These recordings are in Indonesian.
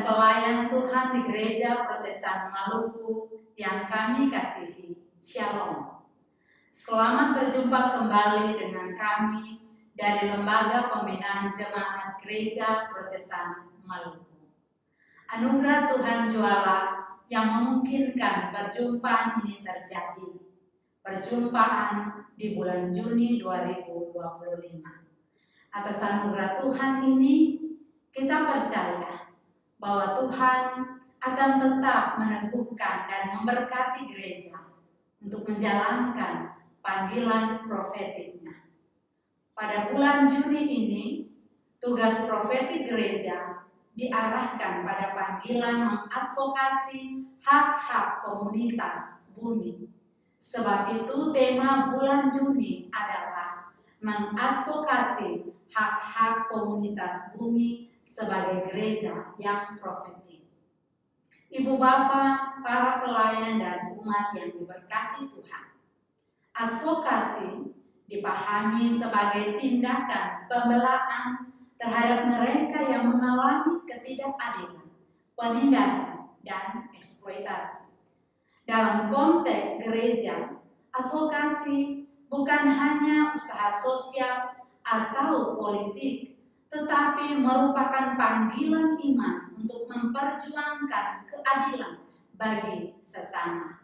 pelayan Tuhan di Gereja Protestan Maluku yang kami kasihi, Shalom. Selamat berjumpa kembali dengan kami dari Lembaga Pembinaan Jemaat Gereja Protestan Maluku. Anugerah Tuhan jualah yang memungkinkan perjumpaan ini terjadi. Perjumpaan di bulan Juni 2025. Atas anugerah Tuhan ini, kita percaya bahwa Tuhan akan tetap meneguhkan dan memberkati gereja untuk menjalankan panggilan profetiknya. Pada bulan Juni ini, tugas profetik gereja diarahkan pada panggilan mengadvokasi hak-hak komunitas bumi. Sebab itu tema bulan Juni adalah mengadvokasi hak-hak komunitas bumi sebagai gereja yang profetik. Ibu Bapa, para pelayan dan umat yang diberkati Tuhan. Advokasi dipahami sebagai tindakan pembelaan terhadap mereka yang mengalami ketidakadilan, penindasan, dan eksploitasi. Dalam konteks gereja, advokasi bukan hanya usaha sosial atau politik, tetapi merupakan panggilan iman untuk memperjuangkan keadilan bagi sesama.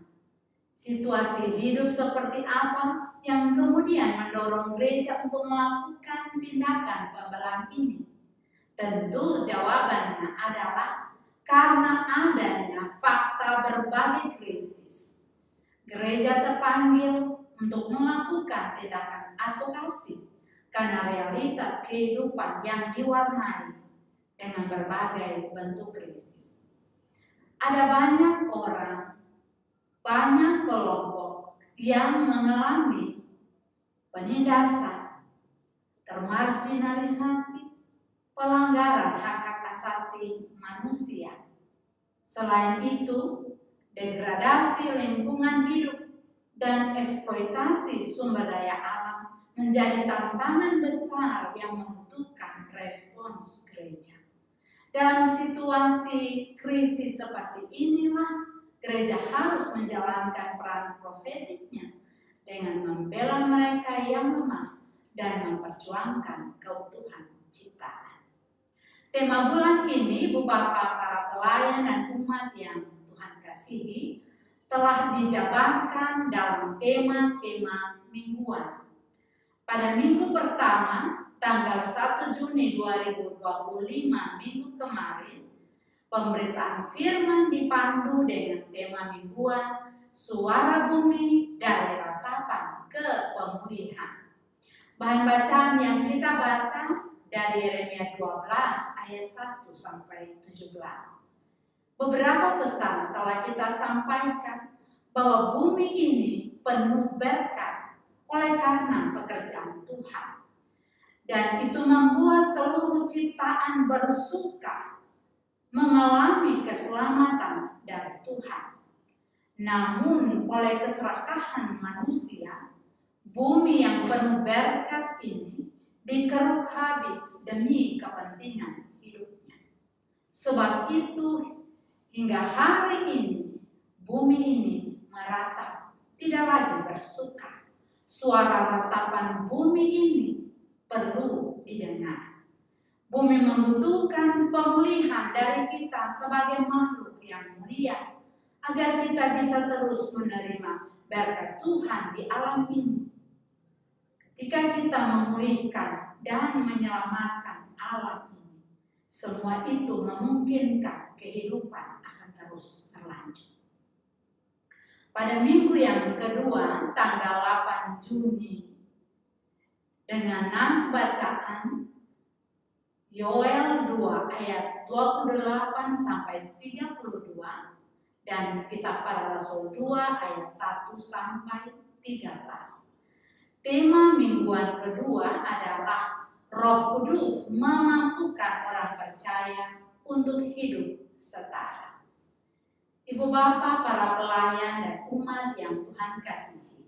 Situasi hidup seperti apa yang kemudian mendorong gereja untuk melakukan tindakan pembelaan ini? Tentu jawabannya adalah karena adanya fakta berbagai krisis. Gereja terpanggil untuk melakukan tindakan advokasi karena realitas kehidupan yang diwarnai dengan berbagai bentuk krisis. Ada banyak orang, banyak kelompok yang mengalami penindasan, termarginalisasi, pelanggaran hak-hak asasi manusia. Selain itu, degradasi lingkungan hidup dan eksploitasi sumber daya alam menjadi tantangan besar yang membutuhkan respons gereja. Dalam situasi krisis seperti inilah, gereja harus menjalankan peran profetiknya dengan membela mereka yang lemah dan memperjuangkan keutuhan ciptaan. Tema bulan ini, Ibu Bapa, para pelayan dan umat yang Tuhan kasihi, telah dijabarkan dalam tema-tema mingguan. Pada minggu pertama, tanggal 1 Juni 2025, minggu kemarin, pemberitaan firman dipandu dengan tema mingguan, Suara Bumi dari Ratapan ke Pemulihan. Bahan bacaan yang kita baca dari Yeremia 12 ayat 1 sampai 17. Beberapa pesan telah kita sampaikan bahwa bumi ini penuh berkat oleh karena pekerjaan Tuhan. Dan itu membuat seluruh ciptaan bersuka mengalami keselamatan dari Tuhan. Namun oleh keserakahan manusia, bumi yang penuh berkat ini dikeruk habis demi kepentingan hidupnya. Sebab itu hingga hari ini, bumi ini meratap, tidak lagi bersuka. Suara ratapan bumi ini perlu didengar. Bumi membutuhkan pemulihan dari kita sebagai makhluk yang mulia, agar kita bisa terus menerima berkat Tuhan di alam ini. Ketika kita memulihkan dan menyelamatkan alam ini, semua itu memungkinkan kehidupan akan terus berlanjut. Pada minggu yang kedua, tanggal 8 Juni, dengan nas bacaan Yoel 2 ayat 28 sampai 32 dan Kisah Para Rasul 2 ayat 1 sampai 13. Tema mingguan kedua adalah Roh Kudus memampukan orang percaya untuk hidup setara. Ibu Bapa, para pelayan dan umat yang Tuhan kasihi.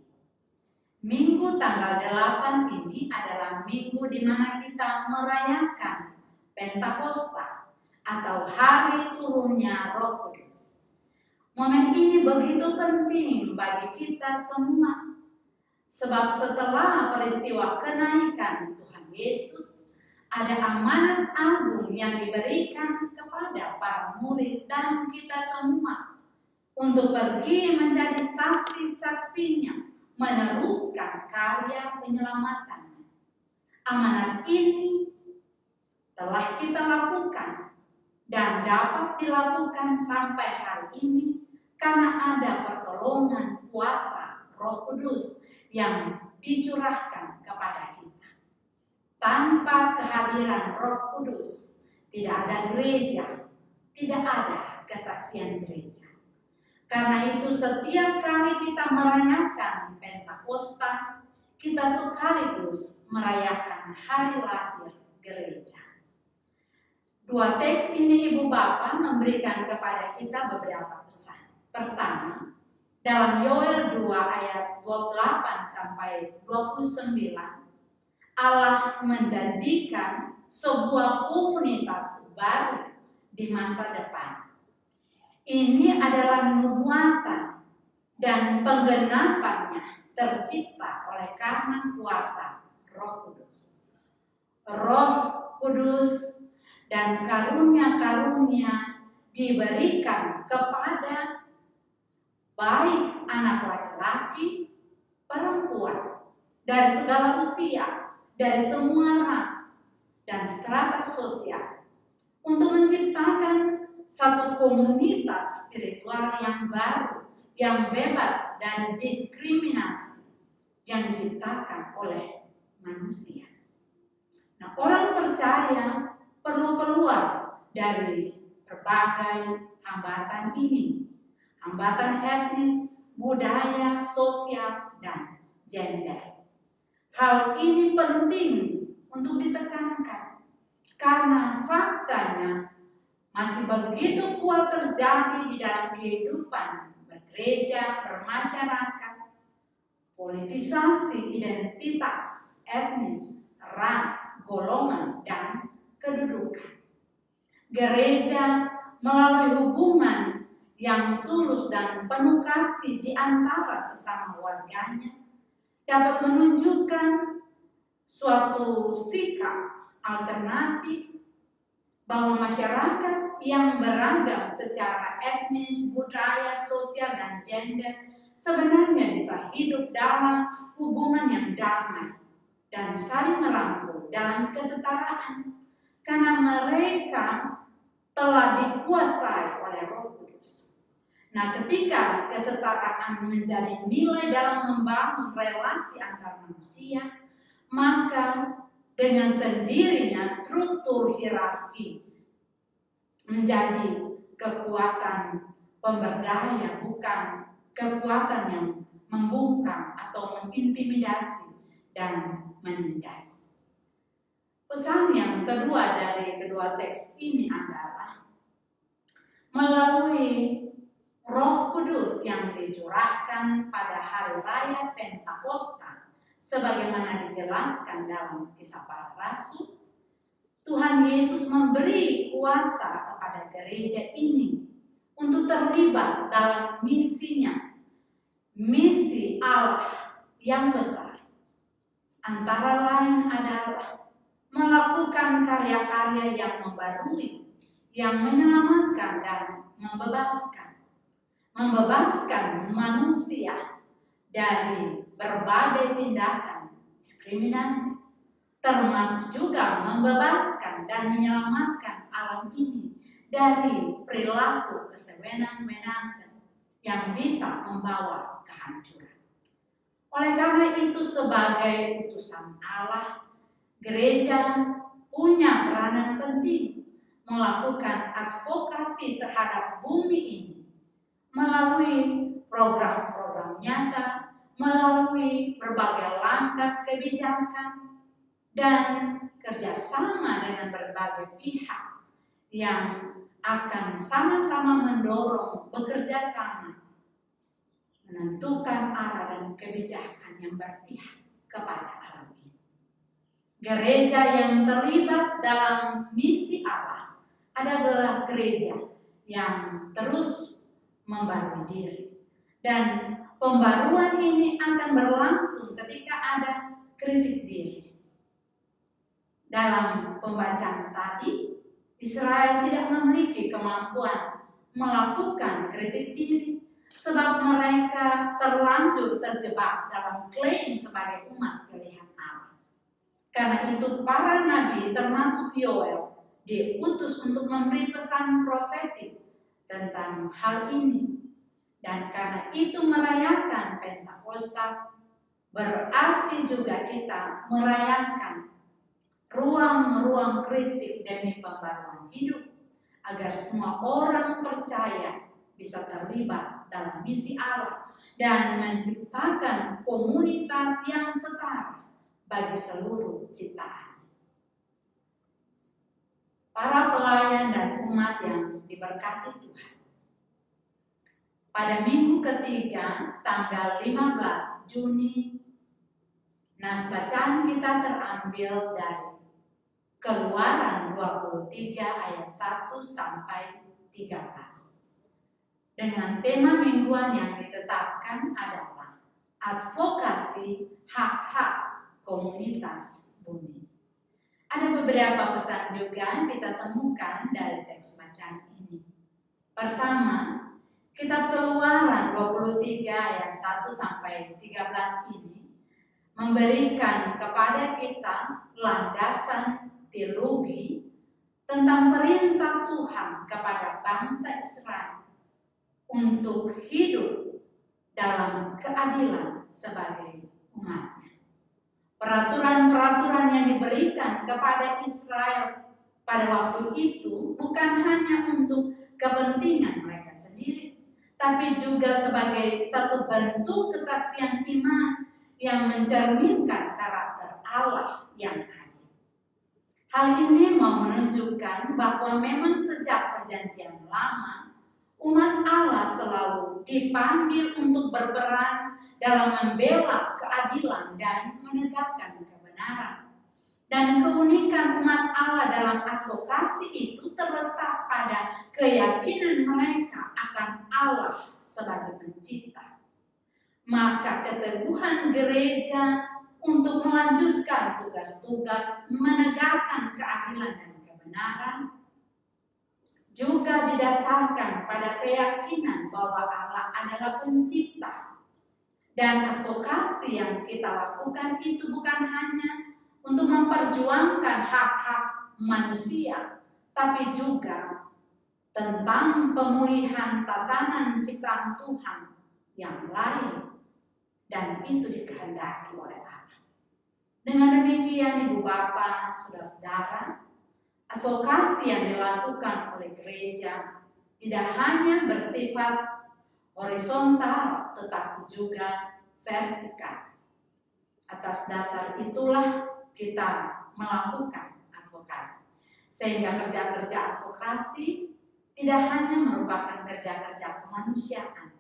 Minggu tanggal 8 ini adalah minggu di mana kita merayakan Pentakosta atau hari turunnya Roh Kudus. Momen ini begitu penting bagi kita semua, sebab setelah peristiwa kenaikan Tuhan Yesus, ada amanat agung yang diberikan kepada para murid dan kita semua untuk pergi menjadi saksi-saksinya, meneruskan karya penyelamatannya. Amanat ini telah kita lakukan dan dapat dilakukan sampai hari ini karena ada pertolongan kuasa Roh Kudus yang dicurahkan kepada kita. Tanpa kehadiran Roh Kudus, tidak ada gereja, tidak ada kesaksian gereja. Karena itu setiap kali kita merayakan Pentakosta, kita sekaligus merayakan hari lahir gereja. Dua teks ini Ibu Bapa memberikan kepada kita beberapa pesan. Pertama, dalam Yoel 2 ayat 28 sampai 29, Allah menjanjikan sebuah komunitas baru di masa depan. Ini adalah nubuatan dan penggenapannya tercipta oleh karena kuasa Roh Kudus. Roh Kudus dan karunia-karunia diberikan kepada baik anak laki-laki, perempuan, dari segala usia, dari semua ras dan strata sosial, untuk menciptakan satu komunitas spiritual yang baru, yang bebas dari diskriminasi yang diciptakan oleh manusia. Nah, orang percaya perlu keluar dari berbagai hambatan ini, hambatan etnis, budaya, sosial, dan gender. Hal ini penting untuk ditekankan karena faktanya masih begitu kuat terjadi di dalam kehidupan bergereja, bermasyarakat, politisasi identitas, etnis, ras, golongan, dan kedudukan. Gereja melalui hubungan yang tulus dan penuh kasih di antara sesama warganya dapat menunjukkan suatu sikap alternatif bahwa masyarakat yang beragam secara etnis, budaya, sosial, dan gender sebenarnya bisa hidup dalam hubungan yang damai dan saling merangkul dalam kesetaraan karena mereka telah dikuasai oleh Roh Kudus. Nah, ketika kesetaraan menjadi nilai dalam membangun relasi antar manusia, maka dengan sendirinya struktur hierarki menjadi kekuatan pemberdaya, bukan kekuatan yang membungkam atau mengintimidasi dan menindas. Pesan yang kedua dari kedua teks ini adalah melalui Roh Kudus yang dicurahkan pada hari raya Pentakosta, sebagaimana dijelaskan dalam Kisah Para Rasul, Tuhan Yesus memberi kuasa kepada gereja ini untuk terlibat dalam misinya, misi Allah yang besar. Antara lain adalah melakukan karya-karya yang membarui, yang menyelamatkan dan membebaskan manusia dari berbagai tindakan diskriminasi, termasuk juga membebaskan dan menyelamatkan alam ini dari perilaku kesewenang-wenangan yang bisa membawa kehancuran. Oleh karena itu, sebagai utusan Allah, gereja punya peranan penting melakukan advokasi terhadap bumi ini melalui program-program nyata, melalui berbagai langkah kebijakan, dan kerjasama dengan berbagai pihak yang akan sama-sama mendorong bekerja sama menentukan arah dan kebijakan yang berpihak kepada alam ini. Gereja yang terlibat dalam misi Allah adalah gereja yang terus membarui diri. Dan pembaruan ini akan berlangsung ketika ada kritik diri. Dalam pembacaan tadi, Israel tidak memiliki kemampuan melakukan kritik diri sebab mereka terlanjur terjebak dalam klaim sebagai umat pilihan Allah. Karena itu para nabi termasuk Yoel diutus untuk memberi pesan profetik tentang hal ini. Dan karena itu merayakan Pentakosta berarti juga kita merayakan ruang-ruang kritik demi pembaruan hidup agar semua orang percaya bisa terlibat dalam misi Allah dan menciptakan komunitas yang setara bagi seluruh ciptaan. Para pelayan dan umat yang diberkati Tuhan. Pada minggu ketiga, tanggal 15 Juni, nas bacaan kita terambil dari Keluaran 23 ayat 1 sampai 13. Dengan tema mingguan yang ditetapkan adalah advokasi hak-hak komunitas bumi. Ada beberapa pesan juga yang kita temukan dari teks bacaan ini. Pertama, kitab Keluaran 23 ayat 1 sampai 13 ini memberikan kepada kita landasan teologi tentang perintah Tuhan kepada bangsa Israel untuk hidup dalam keadilan sebagai umatnya. Peraturan-peraturan yang diberikan kepada Israel pada waktu itu bukan hanya untuk kepentingan mereka sendiri, tapi juga sebagai satu bentuk kesaksian iman yang mencerminkan karakter Allah yang adil. Hal ini mau menunjukkan bahwa memang sejak Perjanjian Lama, umat Allah selalu dipanggil untuk berperan dalam membela keadilan dan menegakkan kebenaran. Dan keunikan umat Allah dalam advokasi itu terletak pada keyakinan mereka akan Allah sebagai pencipta. Maka keteguhan gereja untuk melanjutkan tugas-tugas menegakkan keadilan dan kebenaran juga didasarkan pada keyakinan bahwa Allah adalah pencipta. Dan advokasi yang kita lakukan itu bukan hanya untuk memperjuangkan hak-hak manusia, tapi juga tentang pemulihan tatanan ciptaan Tuhan yang lain, dan itu dikehendaki oleh Allah. Dengan demikian, Ibu Bapak, Saudara-saudara, advokasi yang dilakukan oleh gereja tidak hanya bersifat horizontal, tetapi juga vertikal. Atas dasar itulah kita melakukan advokasi. Sehingga kerja-kerja advokasi tidak hanya merupakan kerja-kerja kemanusiaan,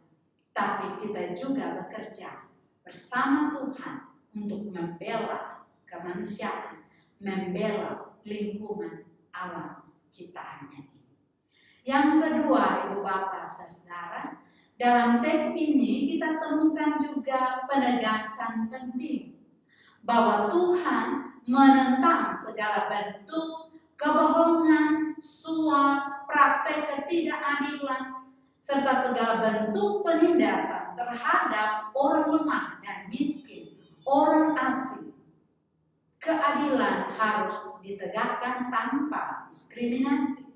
tapi kita juga bekerja bersama Tuhan untuk membela kemanusiaan, membela lingkungan alam ciptaannya ini. Yang kedua, Ibu Bapak Saudara, dalam teks ini kita temukan juga penegasan penting bahwa Tuhan menentang segala bentuk kebohongan, suap, praktek ketidakadilan, serta segala bentuk penindasan terhadap orang lemah dan miskin, orang asing. Keadilan harus ditegakkan tanpa diskriminasi.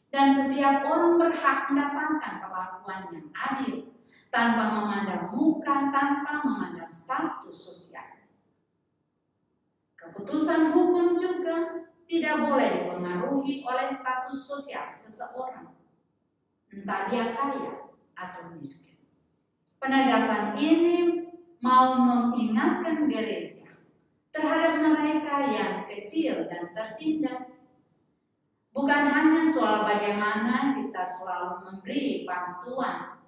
Dan setiap orang berhak mendapatkan perlakuan yang adil, tanpa memandang muka, tanpa memandang status sosial. Keputusan hukum juga tidak boleh dipengaruhi oleh status sosial seseorang, entah dia kaya atau miskin. Penegasan ini mau mengingatkan gereja terhadap mereka yang kecil dan tertindas. Bukan hanya soal bagaimana kita selalu memberi bantuan,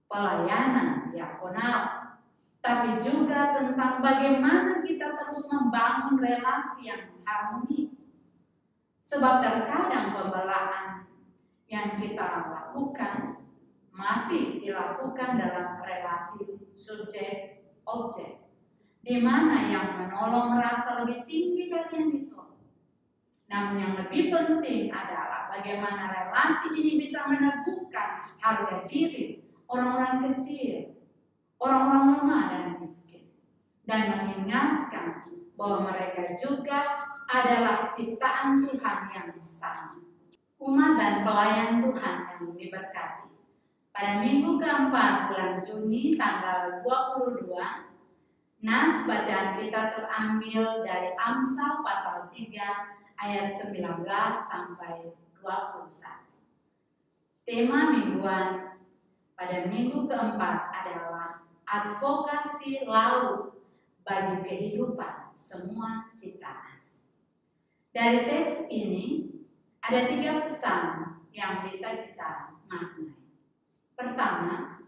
pelayanan diakonal, tapi juga tentang bagaimana kita terus membangun relasi yang harmonis. Sebab terkadang pembelaan yang kita lakukan masih dilakukan dalam relasi subjek-objek, di mana yang menolong merasa lebih tinggi dari yang ditolong. Namun yang lebih penting adalah bagaimana relasi ini bisa meneguhkan harga diri orang-orang kecil, orang-orang lemah dan miskin, dan mengingatkan bahwa mereka juga adalah ciptaan Tuhan yang sama. Umat dan pelayan Tuhan yang diberkati. Pada minggu keempat bulan Juni tanggal 22, nas bacaan kita terambil dari Amsal pasal 3 ayat 19 sampai 21. Tema mingguan pada minggu keempat adalah advokasi laut bagi kehidupan semua ciptaan. Dari teks ini ada 3 pesan yang bisa kita maknai. Pertama,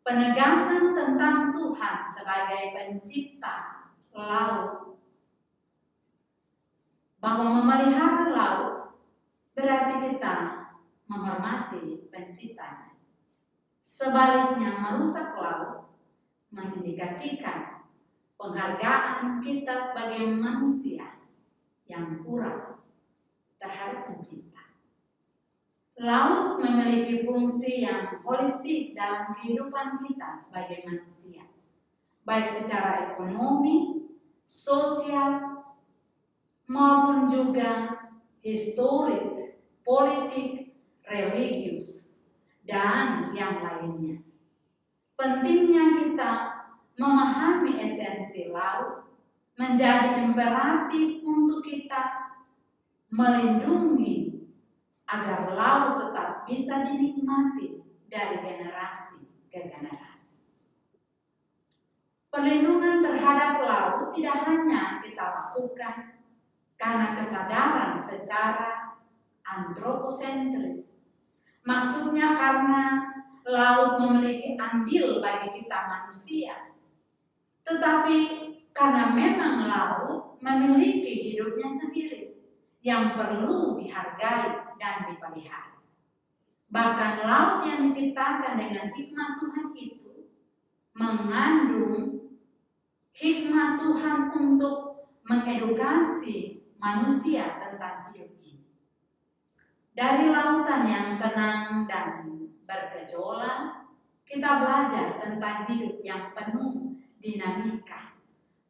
penegasan tentang Tuhan sebagai pencipta laut. Bahwa memelihara laut berarti kita menghormati penciptanya. Sebaliknya, merusak laut mengindikasikan penghargaan kita sebagai manusia yang kurang terhadap pencipta. Laut memiliki fungsi yang holistik dalam kehidupan kita sebagai manusia, baik secara ekonomi, sosial, maupun juga historis, politik, religius, dan yang lainnya. Pentingnya kita memahami esensi laut menjadi imperatif untuk kita melindungi agar laut tetap bisa dinikmati dari generasi ke generasi. Perlindungan terhadap laut tidak hanya kita lakukan karena kesadaran secara antroposentris. Maksudnya karena laut memiliki andil bagi kita manusia, tetapi karena memang laut memiliki hidupnya sendiri yang perlu dihargai dan dipelihara. Bahkan laut yang diciptakan dengan hikmat Tuhan itu mengandung hikmat Tuhan untuk mengedukasi manusia tentang hidup ini. Dari lautan yang tenang dan bergejolak, kita belajar tentang hidup yang penuh dinamika.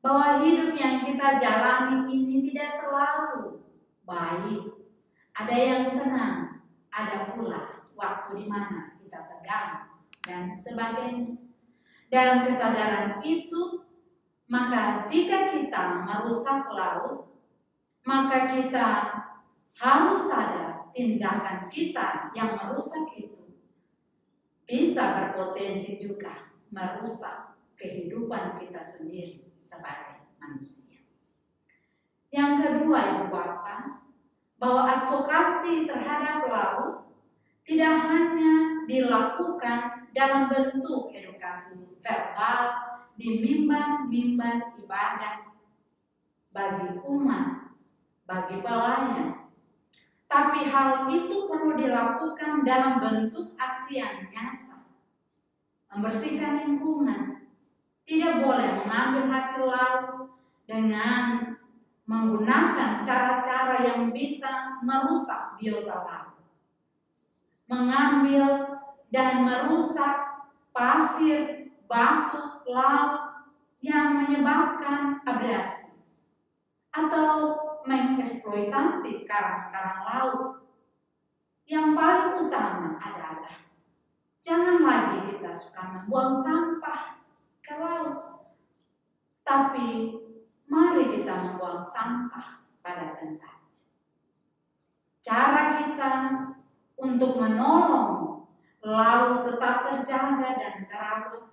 Bahwa hidup yang kita jalani ini tidak selalu baik. Ada yang tenang, ada pula waktu di mana kita tegang dan sebagainya. Dalam kesadaran itu, maka jika kita merusak laut, maka kita harus sadar tindakan kita yang merusak itu bisa berpotensi juga merusak kehidupan kita sendiri sebagai manusia. Yang kedua, Ibu Bapak, bahwa advokasi terhadap laut tidak hanya dilakukan dalam bentuk edukasi verbal di mimbar-mimbar ibadah bagi umat, bagi pelayan, tapi hal itu perlu dilakukan dalam bentuk aksi yang nyata. Membersihkan lingkungan, tidak boleh mengambil hasil laut dengan menggunakan cara-cara yang bisa merusak biota laut. Mengambil dan merusak pasir, batu laut yang menyebabkan abrasi atau mengeksploitasi karang-karang laut. Yang paling utama adalah jangan lagi kita suka membuang sampah ke laut, tapi mari kita membuang sampah pada tempatnya. Cara kita untuk menolong laut tetap terjaga dan terawat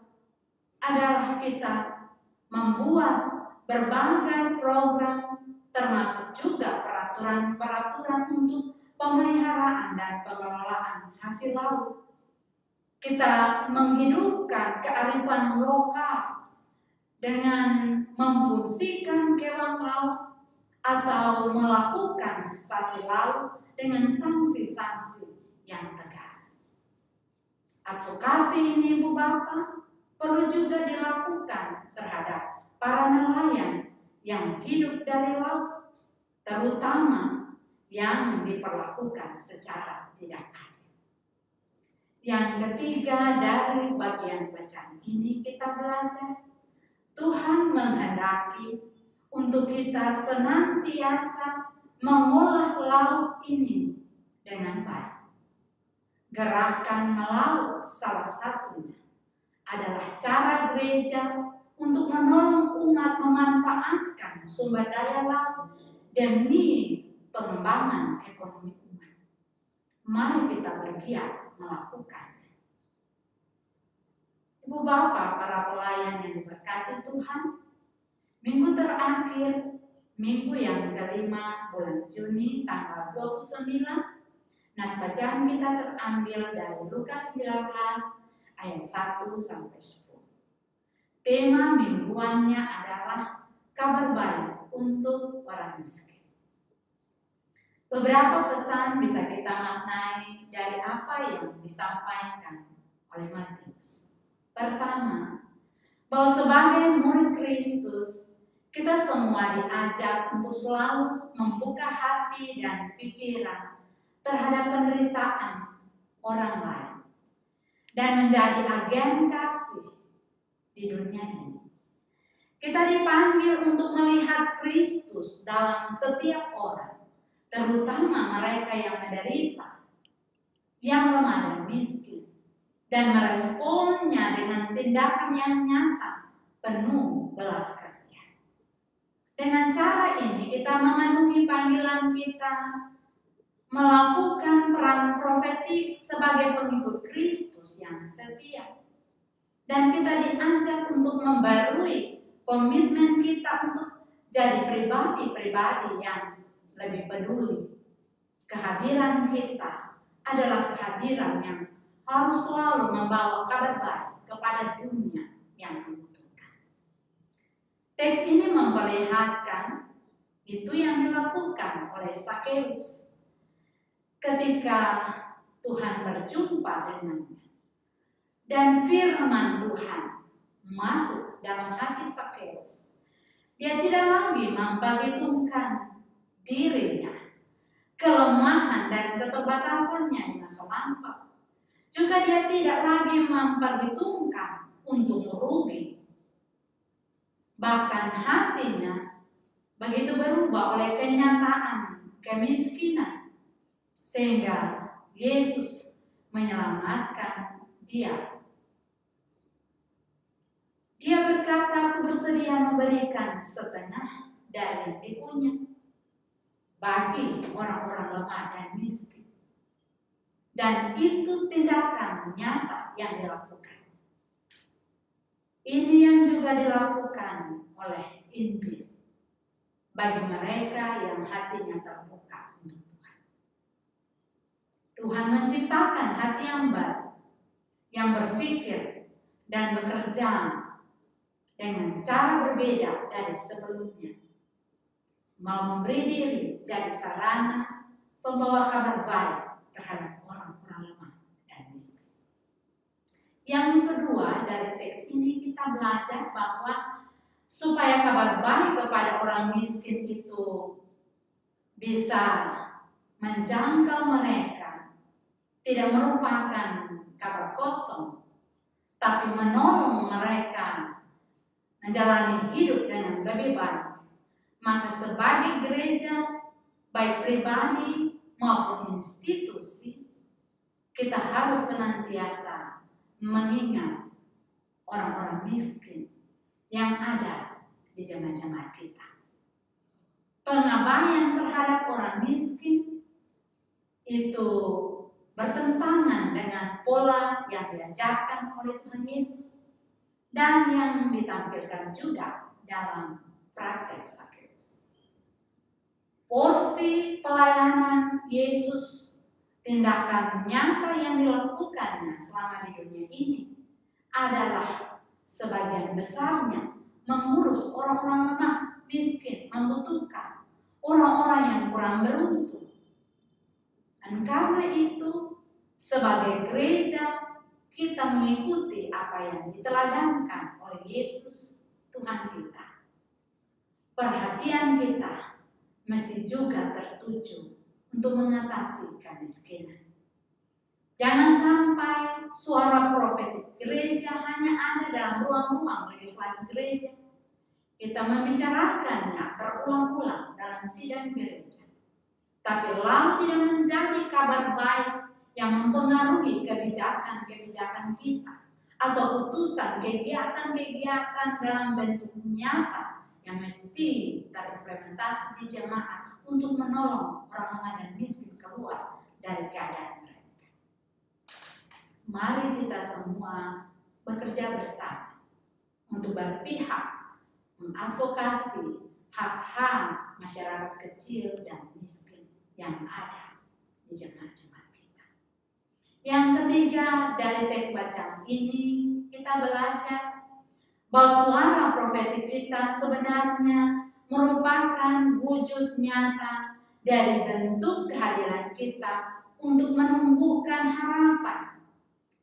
adalah kita membuat berbagai program, termasuk juga peraturan-peraturan untuk pemeliharaan dan pengelolaan hasil laut. Kita menghidupkan kearifan lokal dengan memfungsikan kewan laut atau melakukan sanksi laut dengan sanksi-sanksi yang tegas. Advokasi ini, Ibu Bapak, perlu juga dilakukan terhadap para nelayan yang hidup dari laut, terutama yang diperlakukan secara tidak adil. Yang ketiga, dari bagian bacaan ini kita belajar Tuhan menghendaki untuk kita senantiasa mengolah laut ini dengan baik. Gerakan melaut salah satunya adalah cara gereja untuk menolong umat memanfaatkan sumber daya laut demi pengembangan ekonomi umat. Mari kita bergiat melakukannya. Ibu Bapak, para pelayan yang diberkati Tuhan, minggu terakhir, minggu yang kelima bulan Juni tanggal 29, nas bacaan kita terambil dari Lukas 19 ayat 1 sampai 10. Tema mingguannya adalah kabar baik untuk orang miskin. Beberapa pesan bisa kita maknai dari apa yang disampaikan oleh Matius. Pertama, bahwa sebagai murid Kristus, kita semua diajak untuk selalu membuka hati dan pikiran terhadap penderitaan orang lain dan menjadi agen kasih di dunia ini. Kita dipanggil untuk melihat Kristus dalam setiap orang, terutama mereka yang menderita, yang lemah dan miskin, dan meresponnya dengan tindakan yang nyata, penuh belas kasihan. Dengan cara ini kita memenuhi panggilan kita melakukan peran profetik sebagai pengikut Kristus yang setia. Dan kita diajak untuk membarui komitmen kita untuk jadi pribadi-pribadi yang lebih peduli. Kehadiran kita adalah kehadiran yang harus selalu membawa kabar baik kepada dunia yang membutuhkan. Teks ini memperlihatkan itu yang dilakukan oleh Sakeus ketika Tuhan berjumpa dengannya. Dan firman Tuhan masuk dalam hati Sakeus. Dia tidak lagi memperhitungkan dirinya, kelemahan dan keterbatasannya di masa lampau. Juga dia tidak lagi memperhitungkan untuk merugi. Bahkan hatinya begitu berubah oleh kenyataan kemiskinan, sehingga Yesus menyelamatkan dia. Dia berkata, "Aku bersedia memberikan setengah dari yang dipunya bagi orang-orang lemah dan miskin." Dan itu tindakan nyata yang dilakukan. Ini yang juga dilakukan oleh Injil bagi mereka yang hatinya terbuka untuk Tuhan. Tuhan menciptakan hati yang baru, yang berpikir dan bekerja dengan cara berbeda dari sebelumnya. Mau memberi diri jadi sarana pembawa kabar baik terhadap orang-orang lemah dan miskin. Yang kedua, dari teks ini kita belajar bahwa supaya kabar baik kepada orang miskin itu bisa menjangkau mereka, tidak merupakan kabar kosong, tapi menolong mereka menjalani hidup dengan lebih baik. Maka sebagai gereja, baik pribadi maupun institusi, kita harus senantiasa mengingat orang-orang miskin yang ada di jemaat-jemaat kita. Pengabaian terhadap orang miskin itu bertentangan dengan pola yang diajarkan oleh Tuhan Yesus dan yang ditampilkan juga dalam praktek Sakeus. Porsi pelayanan Yesus, tindakan nyata yang dilakukannya selama di dunia ini adalah sebagian besarnya mengurus orang-orang lemah, miskin, membutuhkan orang-orang yang kurang beruntung. Dan karena itu, sebagai gereja, kita mengikuti apa yang diteladankan oleh Yesus Tuhan kita. Perhatian kita mesti juga tertuju untuk mengatasi kemiskinan. Jangan sampai suara profetik gereja hanya ada dalam ruang-ruang legislasi gereja. Kita membicarakannya berulang-ulang dalam sidang gereja. Tapi lalu tidak menjadi kabar baik yang mempengaruhi kebijakan-kebijakan kita atau putusan kegiatan-kegiatan dalam bentuk nyata yang mesti terimplementasi di jemaat untuk menolong orang lemah dan miskin keluar dari keadaan mereka. Mari kita semua bekerja bersama untuk berpihak mengadvokasi hak-hak masyarakat kecil dan miskin yang ada di jemaat-jemaat kita. Yang ketiga, dari teks bacaan ini kita belajar bahwa suara profetik kita sebenarnya merupakan wujud nyata dari bentuk kehadiran kita untuk menumbuhkan harapan,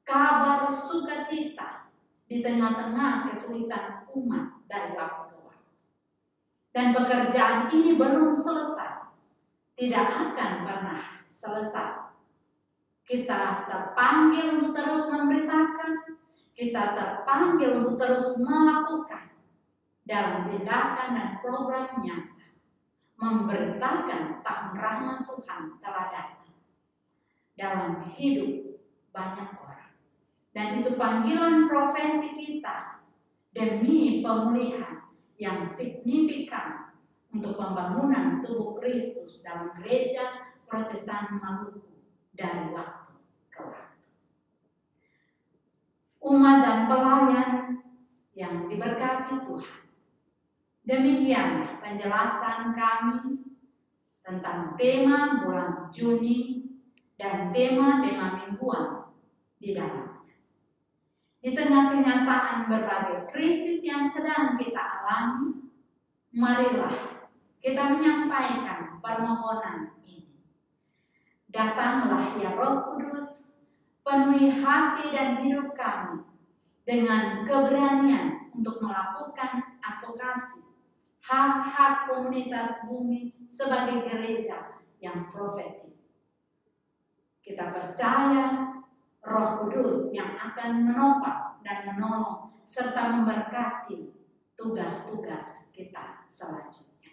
kabar sukacita di tengah-tengah kesulitan umat dari waktu ke waktu. Dan pekerjaan ini belum selesai. Tidak akan pernah selesai. Kita terpanggil untuk terus memberitakan, kita terpanggil untuk terus melakukan dalam tindakan dan program nyata, memberitakan tahun rahmat Tuhan telah datang dalam hidup banyak orang. Dan itu panggilan profetik kita demi pemulihan yang signifikan untuk pembangunan tubuh Kristus dalam gereja Protestan Maluku dari waktu ke waktu. Umat dan pelayan yang diberkati Tuhan. Demikianlah penjelasan kami tentang tema bulan Juni dan tema-tema mingguan di dalamnya. Di tengah kenyataan berbagai krisis yang sedang kita alami, marilah kita menyampaikan permohonan ini. Datanglah ya Roh Kudus, penuhi hati dan hidup kami dengan keberanian untuk melakukan advokasi hak-hak komunitas bumi sebagai gereja yang profetik. Kita percaya Roh Kudus yang akan menopang dan menolong serta memberkati tugas-tugas kita selanjutnya.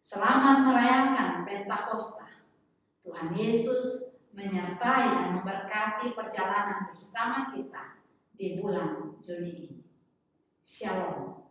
Selamat merayakan Pentakosta. Tuhan Yesus menyertai dan memberkati perjalanan bersama kita di bulan Juni ini. Shalom.